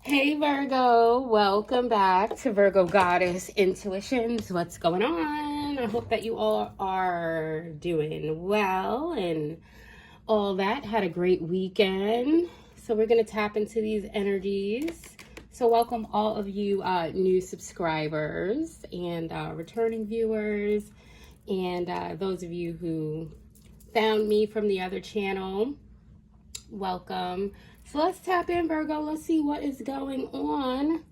Hey Virgo, welcome back to Virgo Goddess Intuitions. What's going on? I hope that you all are doing well and all that. Had a great weekend. So we're going to tap into these energies. So welcome all of you new subscribers and returning viewers and those of you who found me from the other channel. Welcome. So let's tap in, Virgo. Let's see what is going on.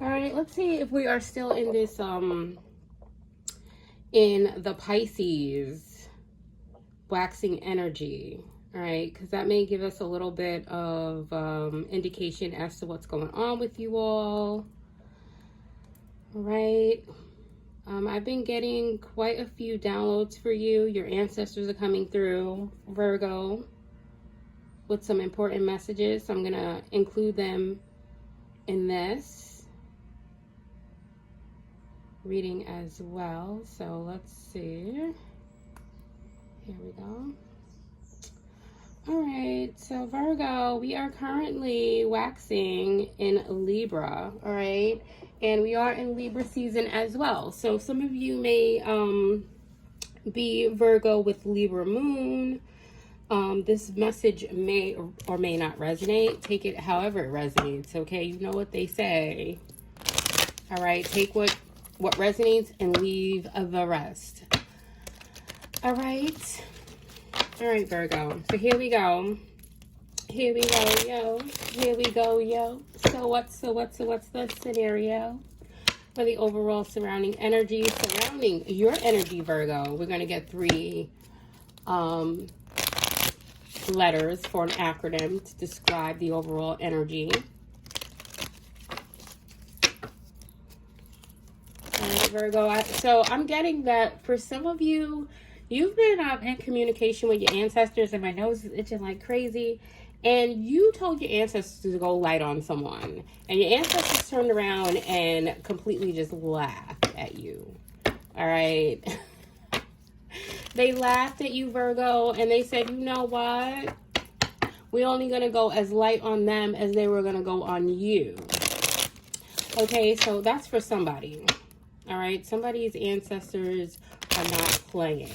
All right, let's see if we are still in this in the Pisces waxing energy. All right, because that may give us a little bit of indication as to what's going on with you all. All right. I've been getting quite a few downloads for you. Your ancestors are coming through, Virgo, with some important messages. So I'm going to include them in this reading as well. So let's see. Here we go. All right. So Virgo, we are currently waxing in Libra. All right. And we are in Libra season as well. So some of you may be Virgo with Libra moon. This message may or may not resonate. Take it however it resonates, okay? You know what they say. All right, take what resonates and leave the rest. All right, Virgo. So here we go. Here we go, yo. Here we go, yo. So what's the scenario for the overall surrounding energy surrounding your energy, Virgo? We're gonna get three letters for an acronym to describe the overall energy. All right, Virgo. So I'm getting that for some of you, you've been in communication with your ancestors, and my nose is itching like crazy. And you told your ancestors to go light on someone, and your ancestors turned around and completely just laughed at you. All right. They laughed at you, Virgo, and they said, you know what? We're only going to go as light on them as they were going to go on you. Okay, so that's for somebody. All right, somebody's ancestors are not playing.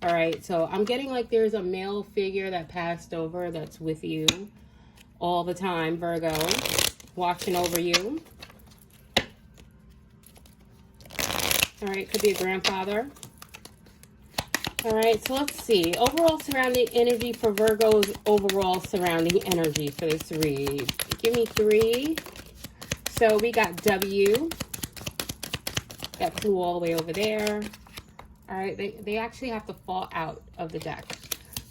All right, so I'm getting like there's a male figure that passed over that's with you all the time, Virgo, watching over you. All right, could be a grandfather. All right, so let's see. Overall surrounding energy for Virgo's overall surrounding energy for this read. Give me three. So we got W. That flew all the way over there. All right, they actually have to fall out of the deck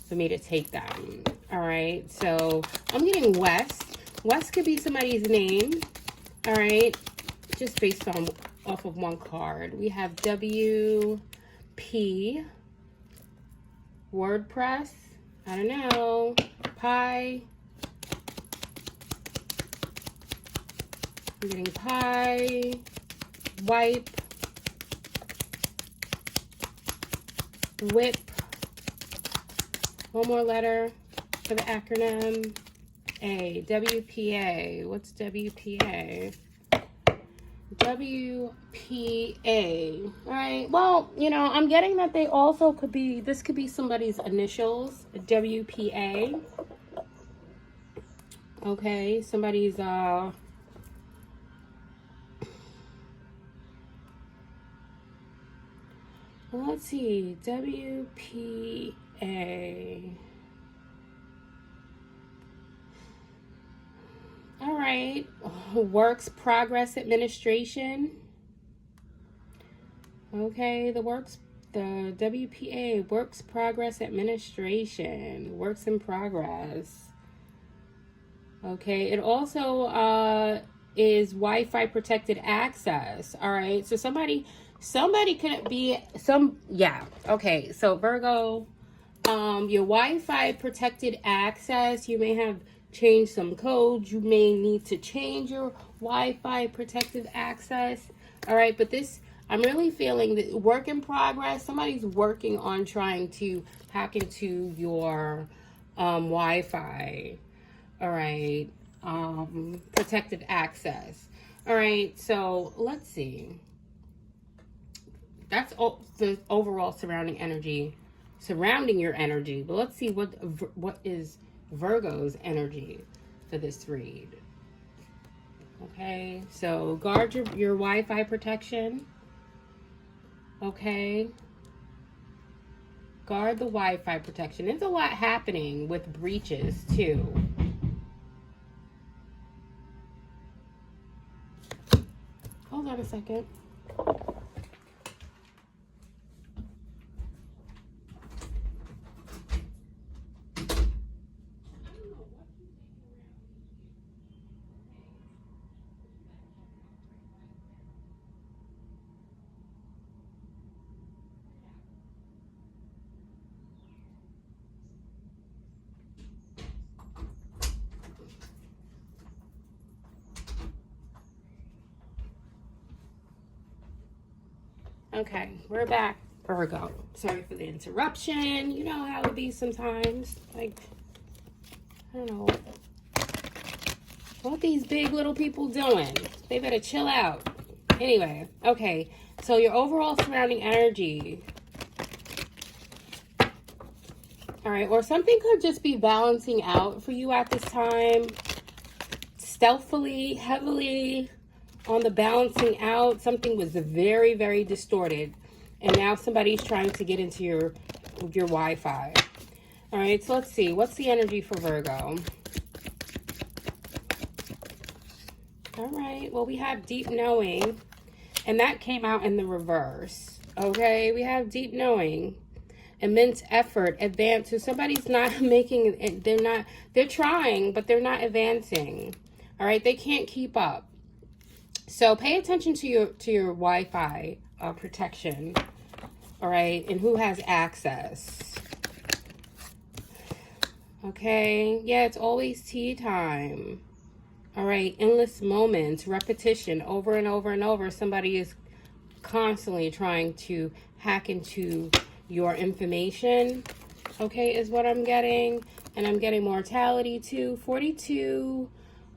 for me to take them. All right, so I'm getting West. West could be somebody's name. All right, just based on off of one card. We have WP. WordPress, I don't know, pie, I'm getting pie, wipe, whip, one more letter for the acronym, A, WPA, what's WPA? WPA. All right, well, you know, I'm getting that they also could be, this could be somebody's initials, WPA. Okay, somebody's let's see, WPA. All right, Works Progress Administration. Okay, the WPA, Works Progress Administration, works in progress. Okay, it also is Wi-Fi protected access. All right, so somebody could be yeah. Okay, so Virgo, your Wi-Fi protected access, you may have changed some codes. You may need to change your Wi-Fi protective access. All right, but this, I'm really feeling that work in progress. Somebody's working on trying to hack into your Wi-Fi. All right. protective access. All right, so let's see. That's the overall surrounding your energy. But let's see what is Virgo's energy for this read. Okay, so guard your Wi-Fi protection. Okay. Guard the Wi-Fi protection. There's a lot happening with breaches too. Hold on a second. Okay, we're back. Virgo. Sorry for the interruption. You know how it be sometimes. Like, I don't know. What these big little people doing? They better chill out. Anyway, okay. So your overall surrounding energy. All right, or something could just be balancing out for you at this time. Stealthily, heavily on the balancing out. Something was very, very distorted. And now somebody's trying to get into your Wi-Fi. All right, so let's see. What's the energy for Virgo? All right, well, we have deep knowing. And that came out in the reverse. Okay, we have deep knowing. Immense effort, advance. So somebody's not making it. They're trying, but they're not advancing. All right, they can't keep up. So pay attention to your Wi-Fi protection. All right, and who has access. Okay, yeah, it's always tea time. All right, endless moments, repetition over and over and over. Somebody is constantly trying to hack into your information, okay, is what I'm getting. And I'm getting mortality too. 42,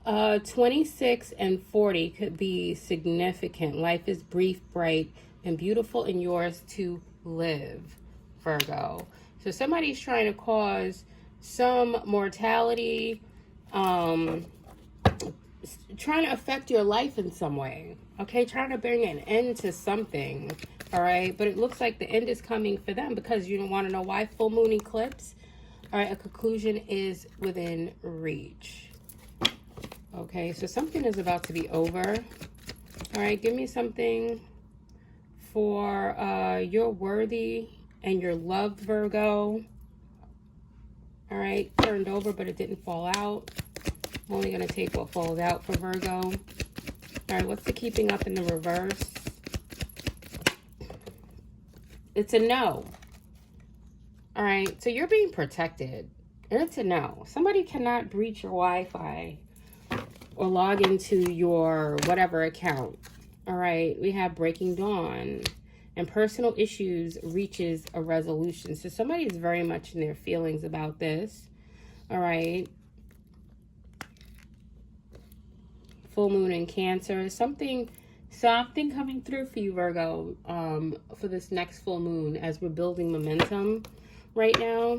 26, and 40 could be significant. Life is brief, bright, and beautiful, and yours to live, Virgo. So somebody's trying to cause some mortality, trying to affect your life in some way, okay? Trying to bring an end to something, all right? But it looks like the end is coming for them because you don't want to know why. Full moon eclipse, all right? A conclusion is within reach. Okay, so something is about to be over. All right, give me something for you're worthy and you're loved, Virgo. All right, turned over, but it didn't fall out. I'm only going to take what falls out for Virgo. All right, what's the keeping up in the reverse? It's a no. All right, so you're being protected. And it's a no. Somebody cannot breach your Wi-Fi or log into your whatever account. All right, we have breaking dawn. And personal issues reaches a resolution. So somebody is very much in their feelings about this. All right. Full moon in Cancer. Something coming through for you, Virgo, for this next full moon as we're building momentum right now.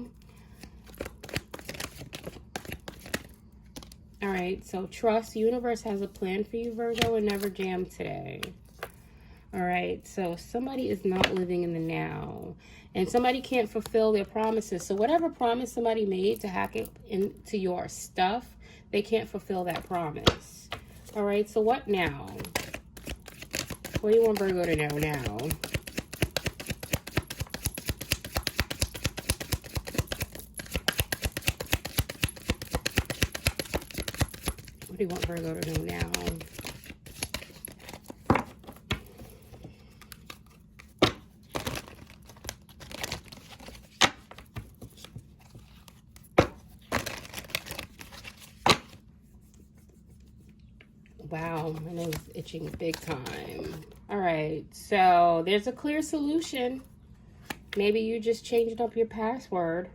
All right, so trust. Universe has a plan for you, Virgo, and never jam today. All right, so somebody is not living in the now, and somebody can't fulfill their promises. So whatever promise somebody made to hack it into your stuff, they can't fulfill that promise. All right, so what now? What do you want Virgo to know now? What do you want Virgo to know now? Wow, my name's itching big time. All right, so there's a clear solution. Maybe you just changed up your password,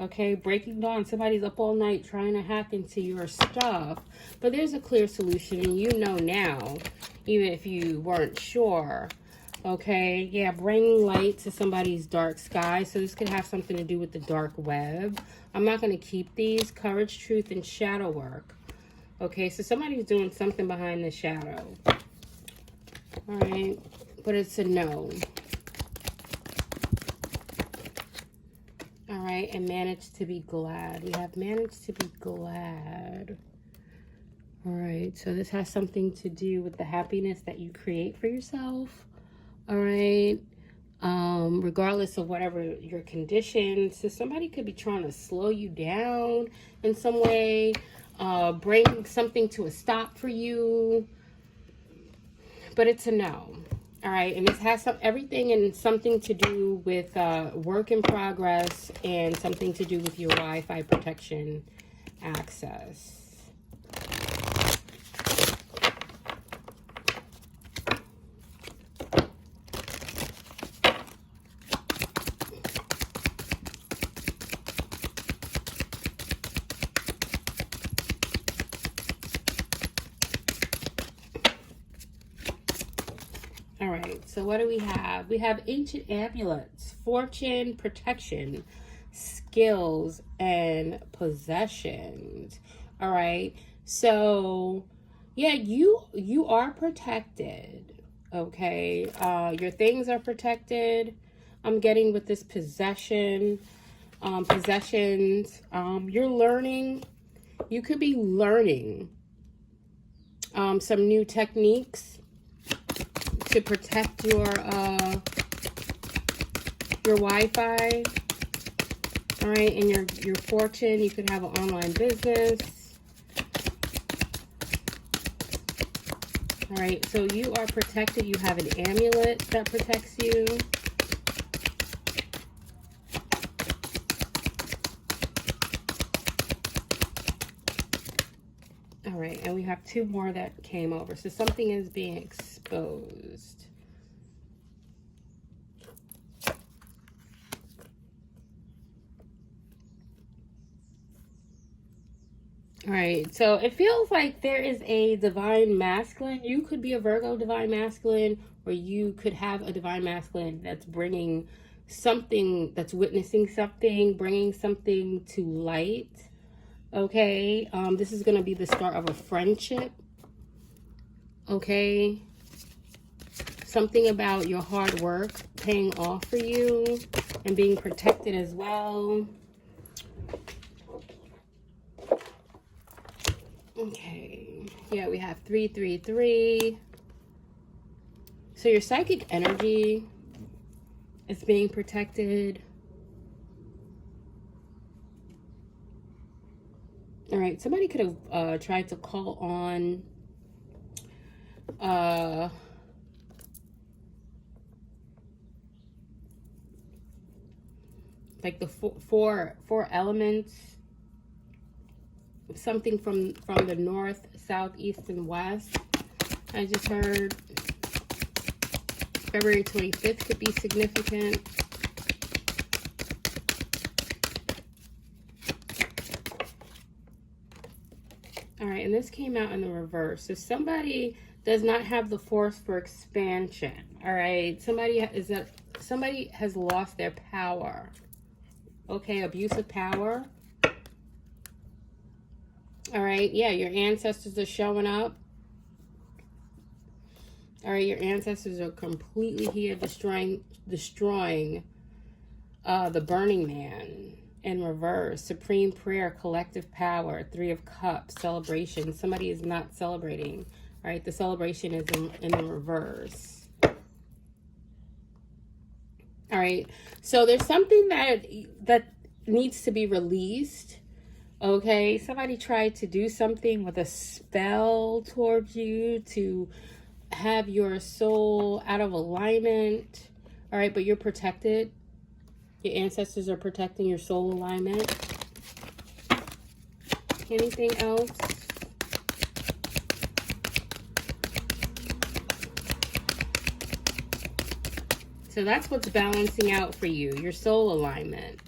Okay, breaking dawn. Somebody's up all night trying to hack into your stuff. But there's a clear solution, and you know now, even if you weren't sure. Okay, yeah, bringing light to somebody's dark sky. So this could have something to do with the dark web. I'm not going to keep these. Courage, truth, and shadow work. Okay, so somebody's doing something behind the shadow. All right, but it's a no. All right, and manage to be glad. We have managed to be glad. All right, so this has something to do with the happiness that you create for yourself. All right, regardless of whatever your conditions. So somebody could be trying to slow you down in some way, bring something to a stop for you, but it's a no. All right, and this has everything and something to do with work in progress and something to do with your Wi-Fi protection access. All right, so what do we have? We have ancient amulets, fortune, protection, skills, and possessions. All right, so yeah, you are protected. Okay, your things are protected. I'm getting with this possessions. You're learning. You could be learning some new techniques to protect your Wi-Fi. All right, and your fortune. You could have an online business. All right, so you are protected. You have an amulet that protects you. All right, and we have two more that came over. So something is being exposed. All right, so it feels like there is a divine masculine. You could be a Virgo divine masculine, or you could have a divine masculine that's bringing something, that's witnessing something, bringing something to light. Okay, this is going to be the start of a friendship. Okay, something about your hard work paying off for you and being protected as well. Okay, yeah, we have 333. So your psychic energy is being protected. All right, somebody could have tried to call on like the four elements, something from the north, south, east, and west. I just heard February 25th could be significant. All right, and this came out in the reverse. So somebody does not have the force for expansion. All right, somebody has lost their power. Okay, abuse of power. All right, yeah, your ancestors are showing up. All right, your ancestors are completely here destroying the Burning Man in reverse. Supreme prayer, collective power, 3 of Cups, celebration. Somebody is not celebrating. All right, the celebration is in the reverse. All right, so there's something that needs to be released. Okay, somebody tried to do something with a spell towards you to have your soul out of alignment. All right, but you're protected. Your ancestors are protecting your soul alignment. Anything else? So that's what's balancing out for you, your soul alignment.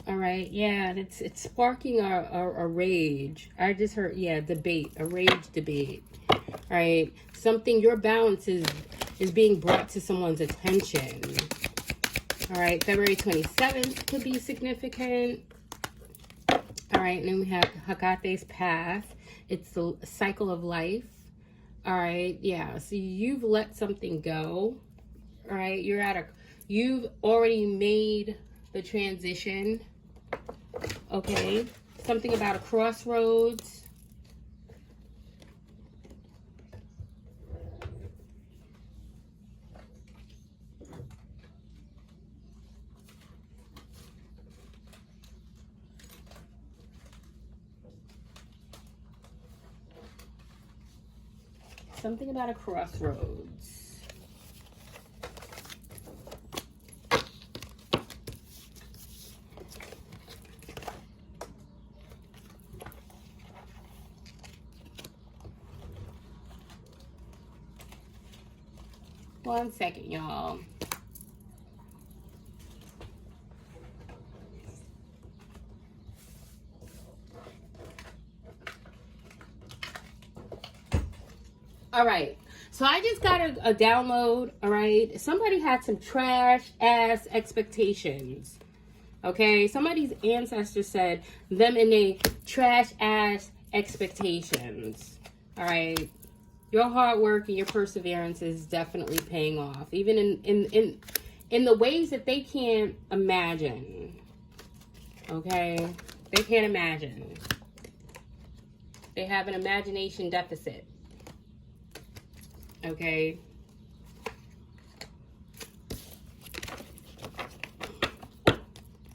All right, yeah, and it's sparking a rage. I just heard, yeah, debate, a rage debate. All right, something, your balance is being brought to someone's attention. All right, February 27th could be significant. All right, and then we have Hagate's path. It's the cycle of life. All right, yeah, so you've let something go. All right, you've already made the transition. Okay, something about a crossroads. Something about a crossroads. One second, y'all. All right, so I just got a download. All right, somebody had some trash ass expectations. Okay, somebody's ancestor said them in a trash ass expectations. All right, your hard work and your perseverance is definitely paying off, even in the ways that they can't imagine. Okay, they can't imagine. They have an imagination deficit. Okay.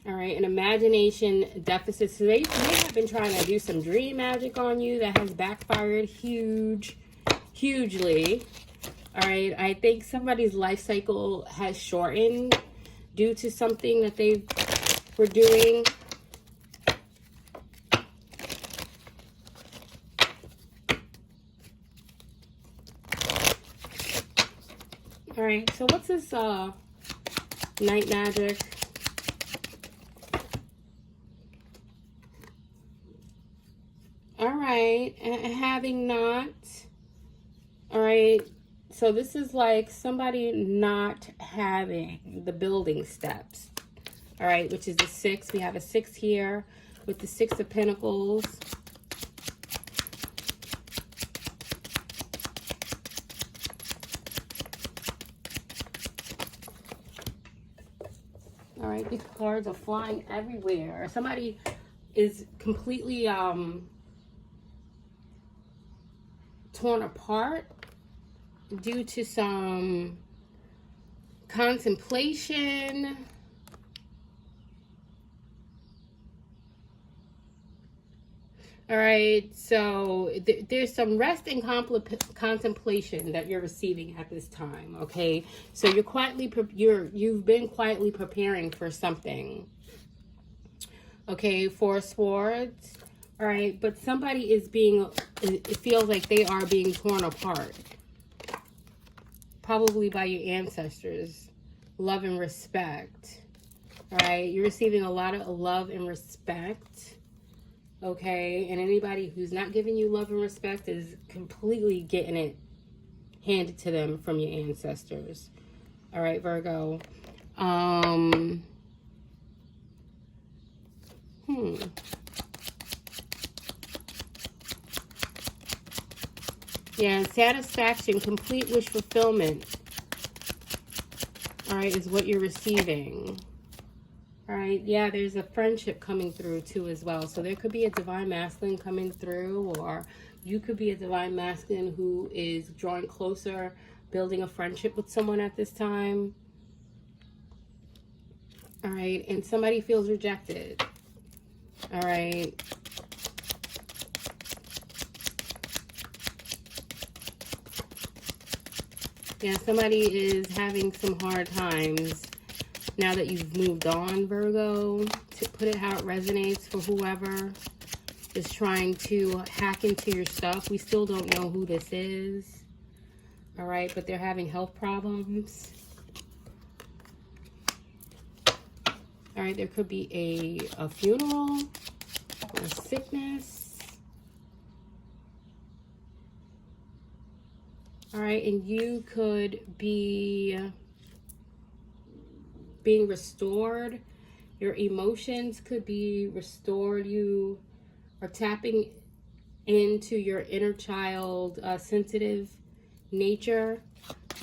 All right, an imagination deficit. So they have been trying to do some dream magic on you that has backfired hugely. All right, I think somebody's life cycle has shortened due to something that they were doing. All right, so what's this night magic? All right, having not. All right, so this is like somebody not having the building steps. All right, which is the 6. We have a 6 here with the 6 of Pentacles. All right, these cards are flying everywhere. Somebody is completely torn apart due to some contemplation. All right, so there's some rest and contemplation that you're receiving at this time. Okay, so you've been quietly preparing for something. Okay, 4 of Swords. All right, but somebody it feels like they are being torn apart, probably by your ancestors. Love and respect. All right, you're receiving a lot of love and respect. Okay, and anybody who's not giving you love and respect is completely getting it handed to them from your ancestors. All right, Virgo. Yeah, satisfaction, complete wish fulfillment. All right, is what you're receiving. All right, yeah, there's a friendship coming through too as well. So there could be a divine masculine coming through, or you could be a divine masculine who is drawing closer, building a friendship with someone at this time. All right, and somebody feels rejected. All right. Yeah, somebody is having some hard times now that you've moved on, Virgo. To put it how it resonates for whoever is trying to hack into your stuff. We still don't know who this is. All right, but they're having health problems. All right, there could be a funeral or sickness. All right, and you could be being restored. Your emotions could be restored. You are tapping into your inner child, sensitive nature.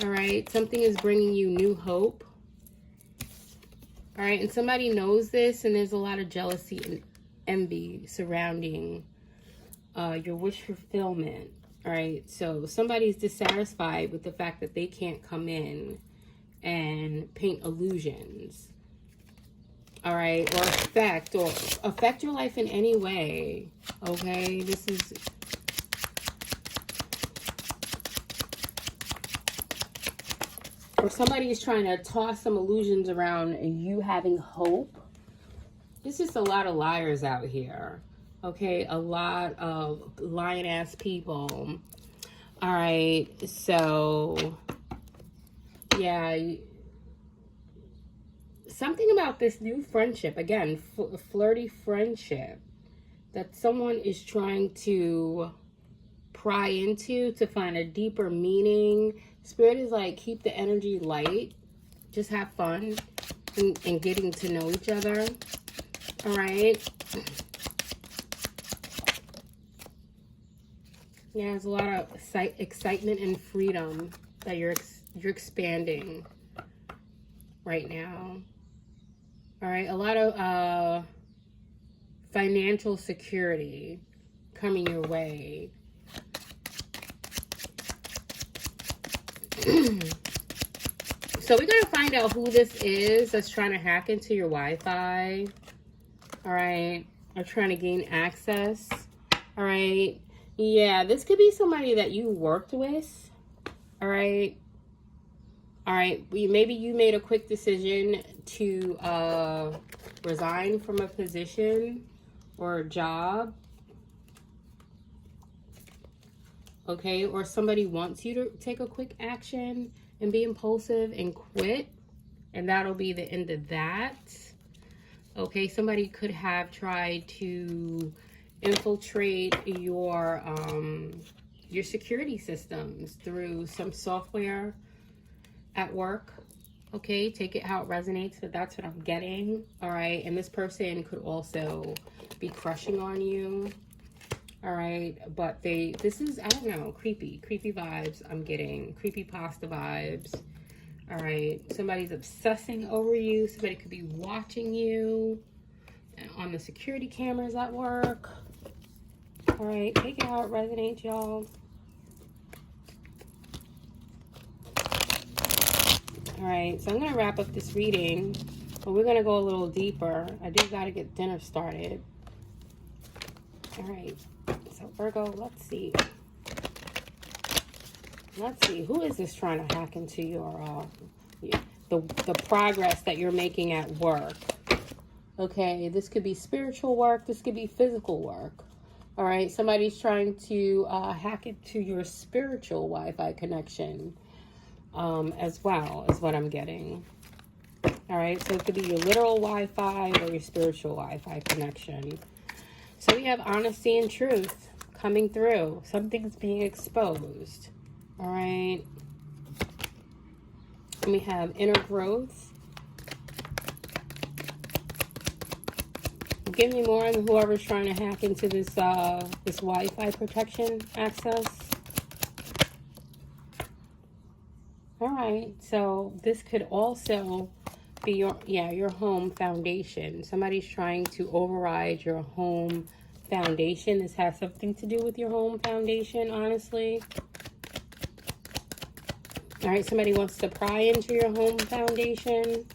All right, something is bringing you new hope. All right, and somebody knows this, and there's a lot of jealousy and envy surrounding your wish fulfillment. All right, so somebody's dissatisfied with the fact that they can't come in and paint illusions. All right, or affect your life in any way. Okay, this is or somebody is trying to toss some illusions around you having hope. There's just a lot of liars out here. Okay, a lot of lying ass people. All right, so yeah, something about this new friendship, again, flirty friendship that someone is trying to pry into to find a deeper meaning. Spirit is like, keep the energy light. Just have fun and getting to know each other. All right. Yeah, there's a lot of excitement and freedom that you're expanding right now. All right. A lot of financial security coming your way. So we're going to find out who this is that's trying to hack into your Wi-Fi. All right. Or trying to gain access. All right. Yeah, this could be somebody that you worked with. All right. All right. Maybe you made a quick decision to resign from a position or a job. Okay. Or somebody wants you to take a quick action and be impulsive and quit. And that'll be the end of that. Okay. Somebody could have tried to infiltrate your security systems through some software at work. Okay, take it how it resonates, but that's what I'm getting. All right, and this person could also be crushing on you. All right, but this is, I don't know, creepy vibes I'm getting, creepy pasta vibes. All right, somebody's obsessing over you. Somebody could be watching you on the security cameras at work. All right, take it how it resonates, y'all. All right, so I'm going to wrap up this reading, but we're going to go a little deeper. I do got to get dinner started. All right, so Virgo, let's see. Let's see, who is this trying to hack into your, the progress that you're making at work? Okay, this could be spiritual work. This could be physical work. All right, somebody's trying to hack into your spiritual Wi-Fi connection as well, is what I'm getting. All right, so it could be your literal Wi-Fi or your spiritual Wi-Fi connection. So we have honesty and truth coming through. Something's being exposed. All right. And we have inner growth. Give me more on whoever's trying to hack into this this Wi-Fi protection access. All right, so this could also be your home foundation. Somebody's trying to override your home foundation. This has something to do with your home foundation, honestly. All right, somebody wants to pry into your home foundation.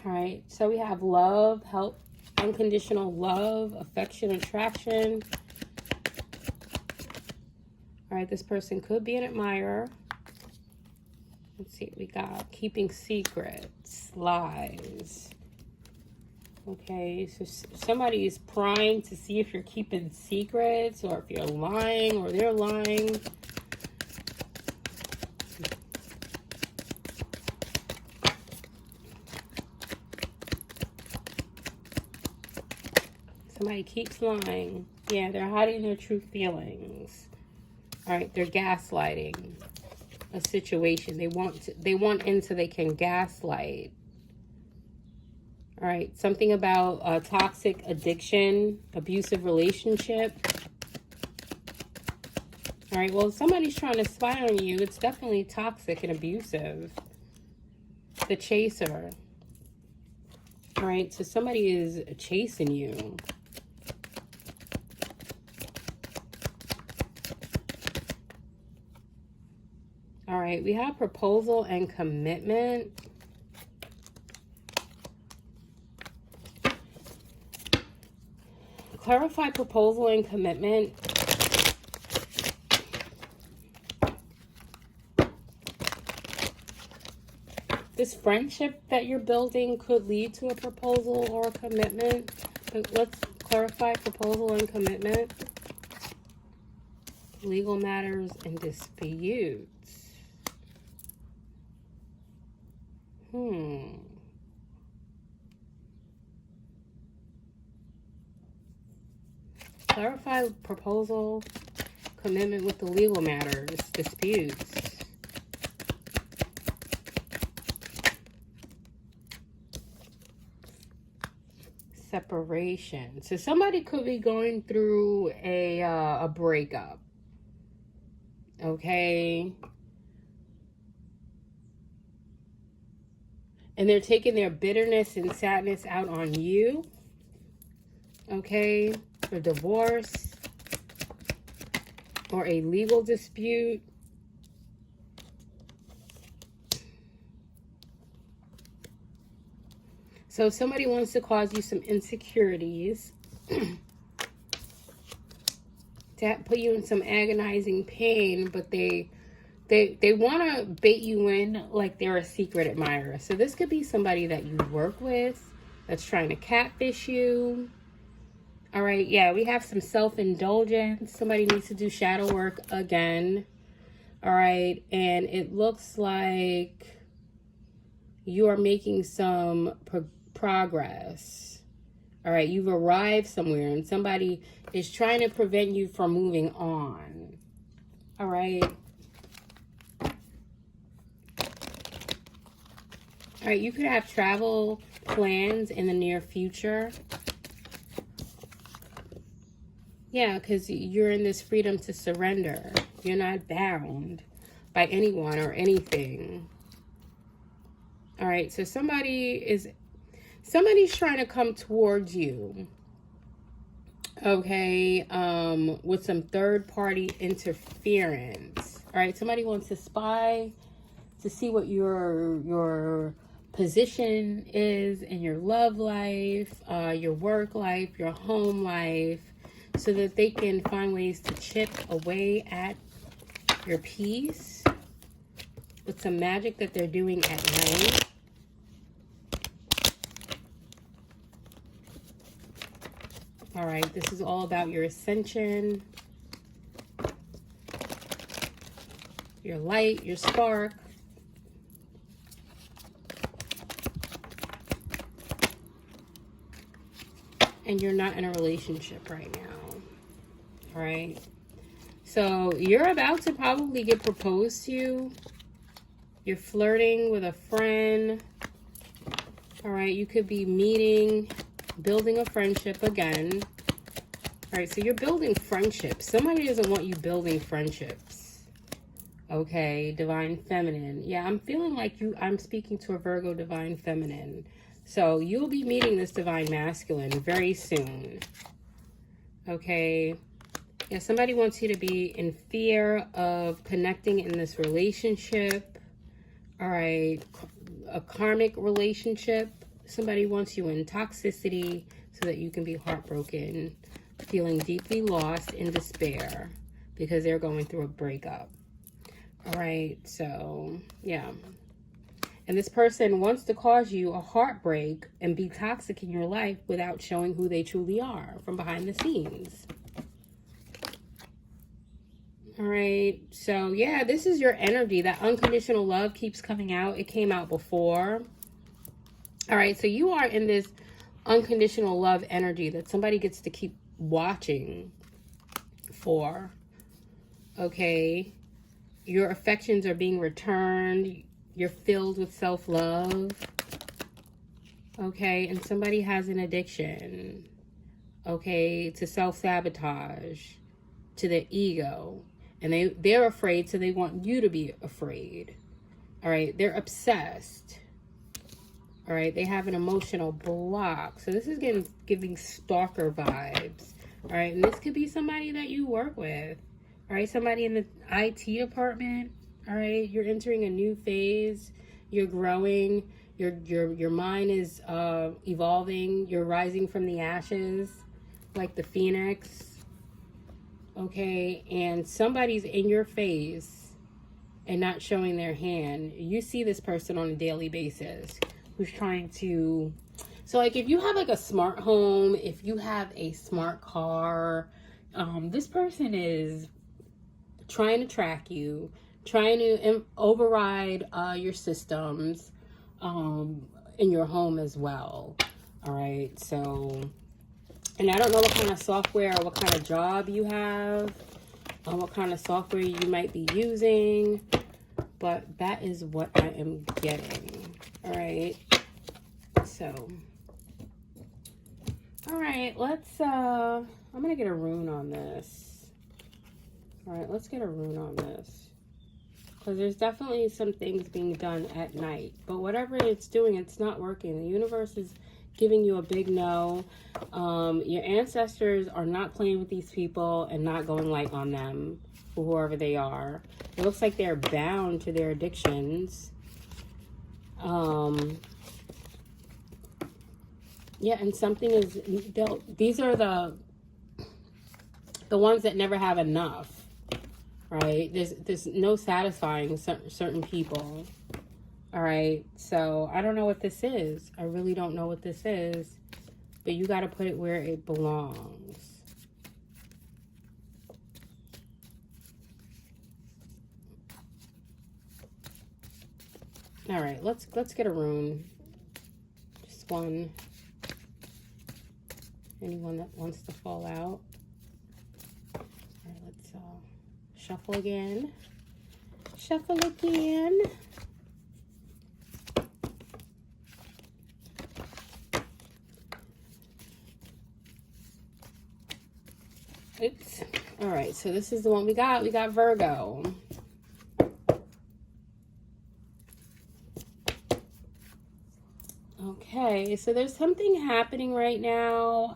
All right, so we have love, help, unconditional love, affection, attraction. All right, this person could be an admirer. Let's see what we got. Keeping secrets, lies. Okay, so somebody is prying to see if you're keeping secrets or if you're lying or they're lying. Somebody keeps lying. Yeah, they're hiding their true feelings. All right, they're gaslighting a situation. They want in so they can gaslight. All right, something about toxic addiction, abusive relationship. All right, well, if somebody's trying to spy on you, it's definitely toxic and abusive. The chaser. All right, so somebody is chasing you. All right, we have proposal and commitment. Clarify proposal and commitment. This friendship that you're building could lead to a proposal or a commitment. But let's clarify proposal and commitment. Legal matters and disputes. Clarify proposal, commitment with the legal matters, disputes. Separation. So somebody could be going through a breakup. Okay. And they're taking their bitterness and sadness out on you. Okay. For divorce. Or a legal dispute. So somebody wants to cause you some insecurities. To put you in some agonizing pain, but they want to bait you in like they're a secret admirer. So this could be somebody that you work with that's trying to catfish you. All right, yeah, we have some self-indulgence. Somebody needs to do shadow work again. All right, and it looks like you are making some progress. All right, you've arrived somewhere and somebody is trying to prevent you from moving on. All right. All right, you could have travel plans in the near future. Yeah, because you're in this freedom to surrender. You're not bound by anyone or anything. All right, so somebody's trying to come towards you. Okay, with some third-party interference. All right, somebody wants to spy to see what your position is in your love life, your work life, your home life, so that they can find ways to chip away at your peace with some magic that they're doing at night. All right, this is all about your ascension, your light, your spark. And you're not in a relationship right now. All right. So you're about to probably get proposed to. You're flirting with a friend. All right. You could be meeting, building a friendship again. All right. So you're building friendships. Somebody doesn't want you building friendships. Okay. Divine Feminine. Yeah, I'm feeling like I'm speaking to a Virgo Divine Feminine. So you'll be meeting this Divine Masculine very soon. Okay. Yeah, somebody wants you to be in fear of connecting in this relationship. All right. A karmic relationship. Somebody wants you in toxicity so that you can be heartbroken, feeling deeply lost in despair because they're going through a breakup. All right. So, yeah. And this person wants to cause you a heartbreak and be toxic in your life without showing who they truly are from behind the scenes. All right. So, yeah, this is your energy. That unconditional love keeps coming out. It came out before. All right. So you are in this unconditional love energy that somebody gets to keep watching for. Okay, your affections are being returned. You're filled with self-love. Okay, and somebody has an addiction, okay, to self-sabotage, to their ego. And they're afraid, so they want you to be afraid. All right, they're obsessed. All right, they have an emotional block. So this is giving stalker vibes. All right, and this could be somebody that you work with. All right, somebody in the IT department. All right, you're entering a new phase. You're growing. Your mind is evolving. You're rising from the ashes like the phoenix. Okay, and somebody's in your face and not showing their hand. You see this person on a daily basis who's trying to... So like if you have like a smart home, if you have a smart car, this person is trying to track you, trying to override your systems in your home as well. All right, so, and I don't know what kind of software or what kind of job you have, what kind of software you might be using, but that is what I am getting. All right, so, all right, let's, I'm going to get a rune on this. All right, let's get a rune on this. Because there's definitely some things being done at night. But whatever it's doing, it's not working. The universe is giving you a big no. Your ancestors are not playing with these people and not going light on them, for whoever they are. It looks like they're bound to their addictions. Yeah, and something is... These are the ones that never have enough. Right? There's no satisfying certain people. All right? So, I don't know what this is. I really don't know what this is. But you got to put it where it belongs. All right, let's get a rune. Just one. Anyone that wants to fall out. All right, let's shuffle again. Shuffle again. Oops. All right, so this is the one we got. We got Virgo. Okay, so there's something happening right now.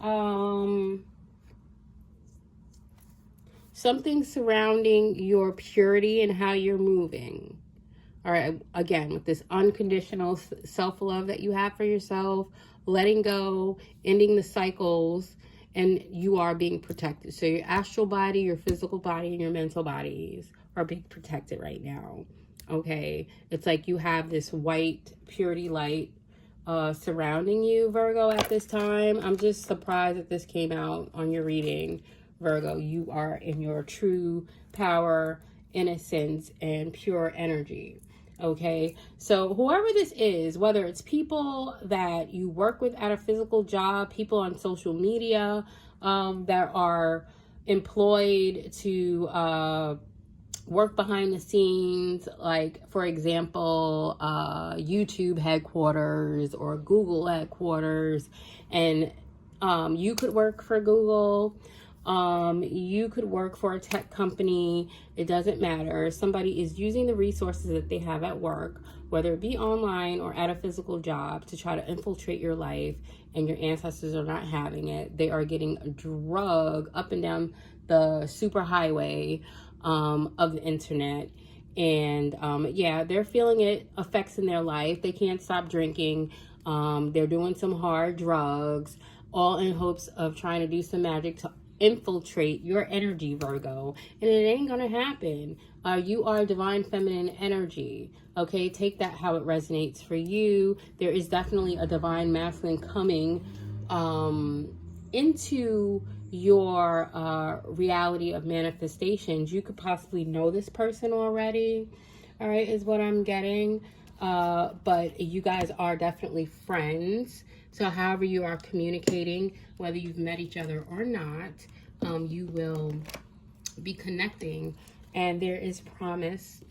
Something surrounding your purity and how you're moving. All right, again, with this unconditional self-love that you have for yourself, letting go, ending the cycles, and you are being protected. So your astral body, your physical body, and your mental bodies are being protected right now. Okay, it's like you have this white purity light surrounding you, Virgo, at this time. I'm just surprised that this came out on your reading, Virgo. You are in your true power, innocence, and pure energy. Okay, so whoever this is, whether it's people that you work with at a physical job, people on social media that are employed to work behind the scenes, like for example YouTube headquarters or Google headquarters, and you could work for Google, you could work for a tech company. It doesn't matter. Somebody is using the resources that they have at work, whether it be online or at a physical job, to try to infiltrate your life, and your ancestors are not having it. They are getting drug up and down the super highway of the internet, and yeah, they're feeling it effects in their life. They can't stop drinking. They're doing some hard drugs, all in hopes of trying to do some magic to infiltrate your energy, Virgo, and it ain't gonna happen. You are divine feminine energy. Okay, take that how it resonates for you. There is definitely a divine masculine coming into your reality of manifestations. You could possibly know this person already, all right, is what I'm getting. But you guys are definitely friends. So however you are communicating, whether you've met each other or not, you will be connecting, and there is promise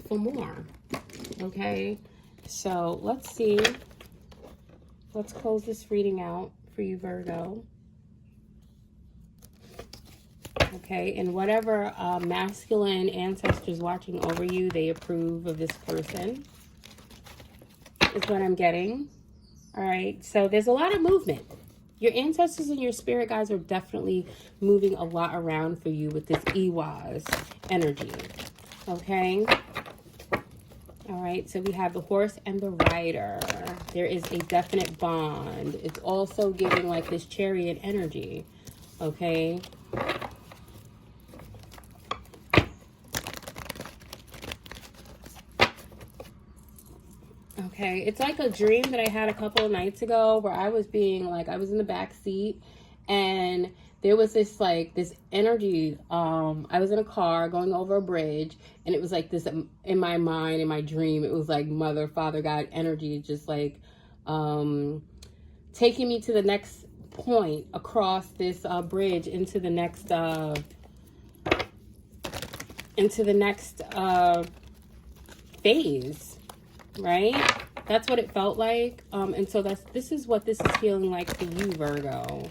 for more. Okay, so let's see. Let's close this reading out for you, Virgo. Okay, and whatever masculine ancestors watching over you, they approve of this person, is what I'm getting. All right, so there's a lot of movement. Your ancestors and your spirit guides are definitely moving a lot around for you with this Iwaz energy. Okay. All right, so we have the horse and the rider. There is a definite bond. It's also giving like this chariot energy. Okay. Okay, it's like a dream that I had a couple of nights ago where I was being like, I was in the back seat and there was this like this energy. I was in a car going over a bridge, and it was like this in my mind, in my dream, it was like Mother, Father, God energy, just like taking me to the next point across this bridge into the next phase, right? That's what it felt like. And so this is what this is feeling like for you, Virgo.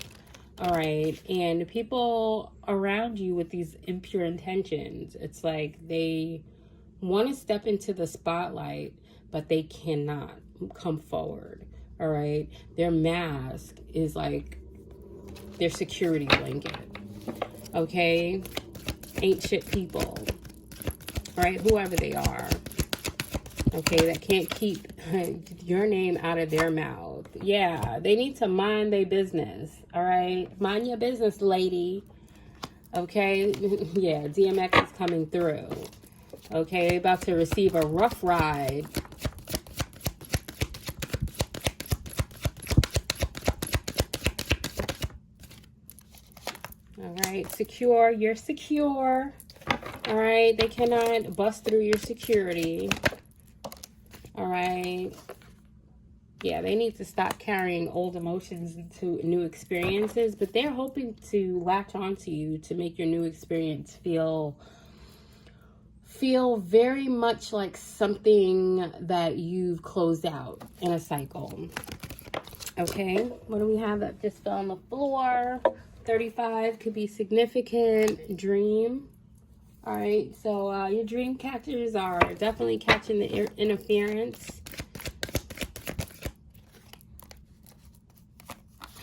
All right. And people around you with these impure intentions, it's like they want to step into the spotlight, but they cannot come forward. All right. Their mask is like their security blanket. Okay. Ain't shit people. All right. Whoever they are. Okay, that can't keep your name out of their mouth. Yeah, they need to mind their business. All right, mind your business, lady. Okay, yeah, DMX is coming through. Okay, about to receive a rough ride. All right, secure. You're secure. All right, they cannot bust through your security. All right. Yeah, they need to stop carrying old emotions into new experiences, but they're hoping to latch onto you to make your new experience feel very much like something that you've closed out in a cycle. Okay, what do we have that just fell on the floor? 35 could be significant. Dream. All right, so your dream catchers are definitely catching the interference.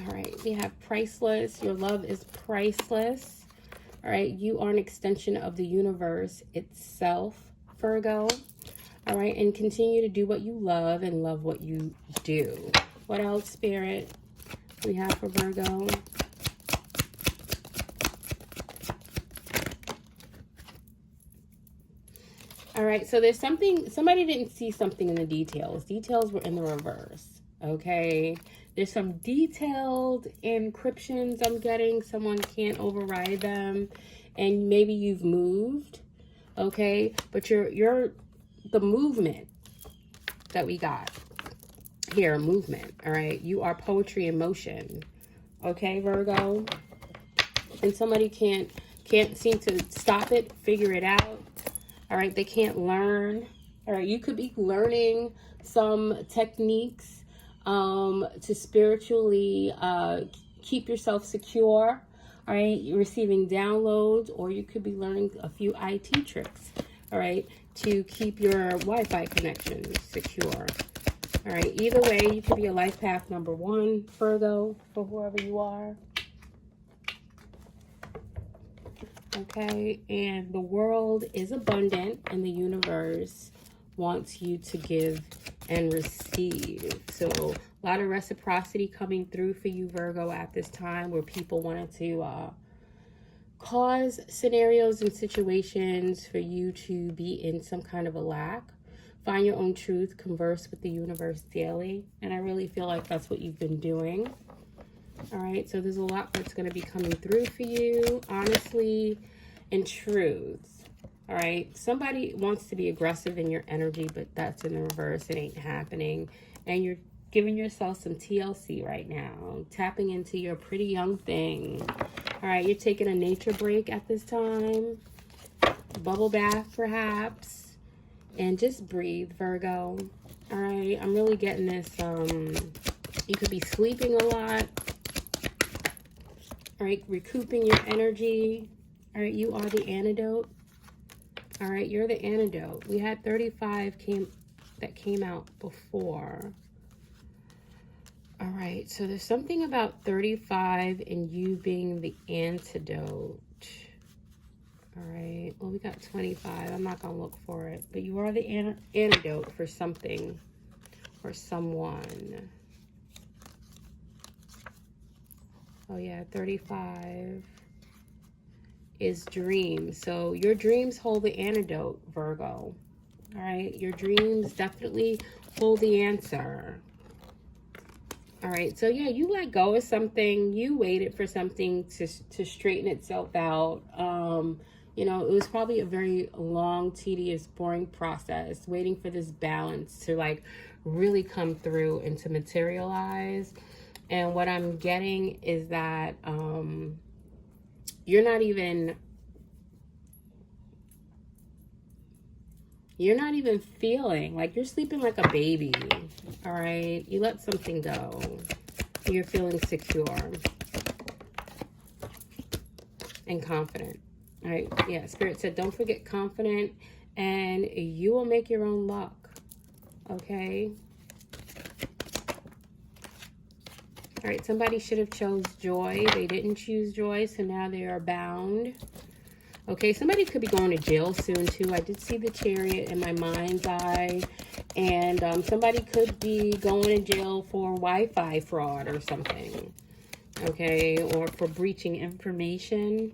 All right, we have priceless. Your love is priceless. All right, you are an extension of the universe itself, Virgo. All right, and continue to do what you love and love what you do. What else, Spirit, we have for Virgo? All right, so there's something, somebody didn't see something in the details. Details were in the reverse, okay? There's some detailed encryptions I'm getting. Someone can't override them, and maybe you've moved, okay? But you're the movement that we got here, movement, all right? You are poetry in motion, okay, Virgo? And somebody can't seem to stop it, figure it out. All right, they can't learn. All right, you could be learning some techniques to spiritually keep yourself secure. All right, you're receiving downloads, or you could be learning a few IT tricks. All right, to keep your Wi-Fi connection secure. All right, either way, you could be a life path number 1, Virgo, for whoever you are. Okay, and the world is abundant, and the universe wants you to give and receive. So a lot of reciprocity coming through for you, Virgo, at this time, where people wanted to cause scenarios and situations for you to be in some kind of a lack. Find your own truth, converse with the universe daily, and I really feel like that's what you've been doing. All right, so there's a lot that's going to be coming through for you, honestly, and truths. All right, somebody wants to be aggressive in your energy, but that's in the reverse. It ain't happening. And giving yourself some TLC right now, tapping into your pretty young thing. All right, you're taking a nature break at this time, bubble bath perhaps, and just breathe, Virgo. All right, I'm really getting this. You could be sleeping a lot. All right, recouping your energy. All right, you are the antidote. All right, you're the antidote. We had 35 that came out before. All right, so there's something about 35 and you being the antidote. All right, well, we got 25. I'm not going to look for it, but you are the antidote for something or someone. Oh, yeah, 35 is dreams. So your dreams hold the antidote, Virgo. All right, your dreams definitely hold the answer. All right, so yeah, you let go of something. You waited for something to straighten itself out. You know, it was probably a very long, tedious, boring process, waiting for this balance to like really come through and to materialize. And what I'm getting is that you're not even feeling like you're sleeping like a baby. All right, you let something go. You're feeling secure and confident. All right, yeah, Spirit said don't forget confident, and you will make your own luck. Okay. All right, somebody should have chose joy. They didn't choose joy, so now they are bound. Okay, somebody could be going to jail soon, too. I did see the Chariot in my mind's eye. And somebody could be going to jail for Wi-Fi fraud or something. Okay, or for breaching information.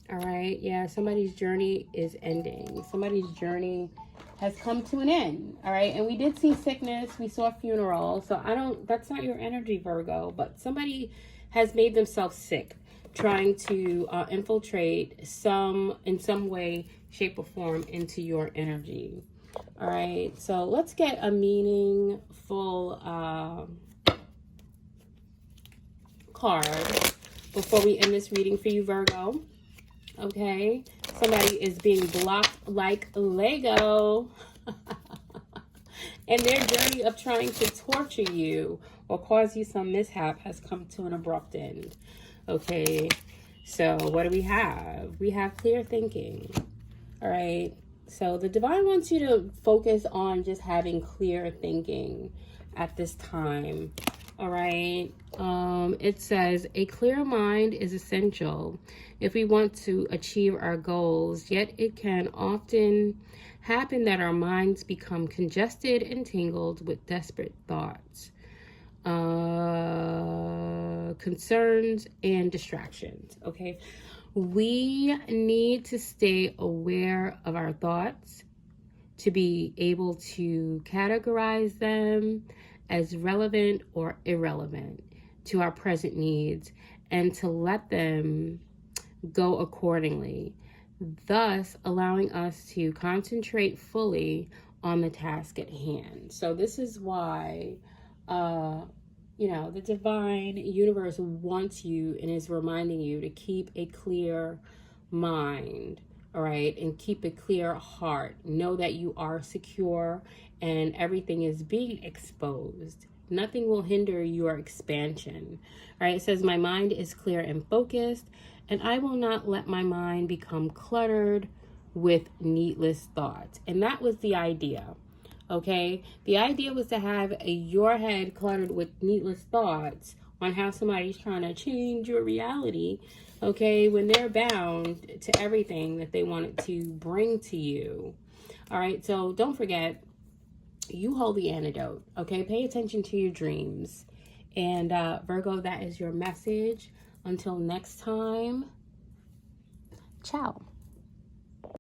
All right, yeah, somebody's journey is ending. Somebody's journey has come to an end. All right, and we did see sickness. We saw funeral. So that's not your energy, Virgo. But somebody has made themselves sick, trying to infiltrate in some way, shape, or form into your energy. All right, so let's get a meaningful card before we end this reading for you, Virgo. Okay, somebody is being blocked like Lego. And their journey of trying to torture you or cause you some mishap has come to an abrupt end. Okay, so what do we have? We have clear thinking. All right, so the divine wants you to focus on just having clear thinking at this time. All right, it says a clear mind is essential if we want to achieve our goals, yet it can often happen that our minds become congested and tangled with desperate thoughts, concerns, and distractions. Okay, we need to stay aware of our thoughts to be able to categorize them as relevant or irrelevant to our present needs and to let them go accordingly, thus allowing us to concentrate fully on the task at hand. So this is why you know, the divine universe wants you and is reminding you to keep a clear mind, all right, and keep a clear heart. Know that you are secure and everything is being exposed. Nothing will hinder your expansion. All right, it says, my mind is clear and focused, and I will not let my mind become cluttered with needless thoughts. And that was the idea. Okay, the idea was to have your head cluttered with needless thoughts on how somebody's trying to change your reality, okay, when they're bound to everything that they wanted to bring to you. All right, so don't forget, you hold the antidote, okay? Pay attention to your dreams. And Virgo, that is your message. Until next time, ciao.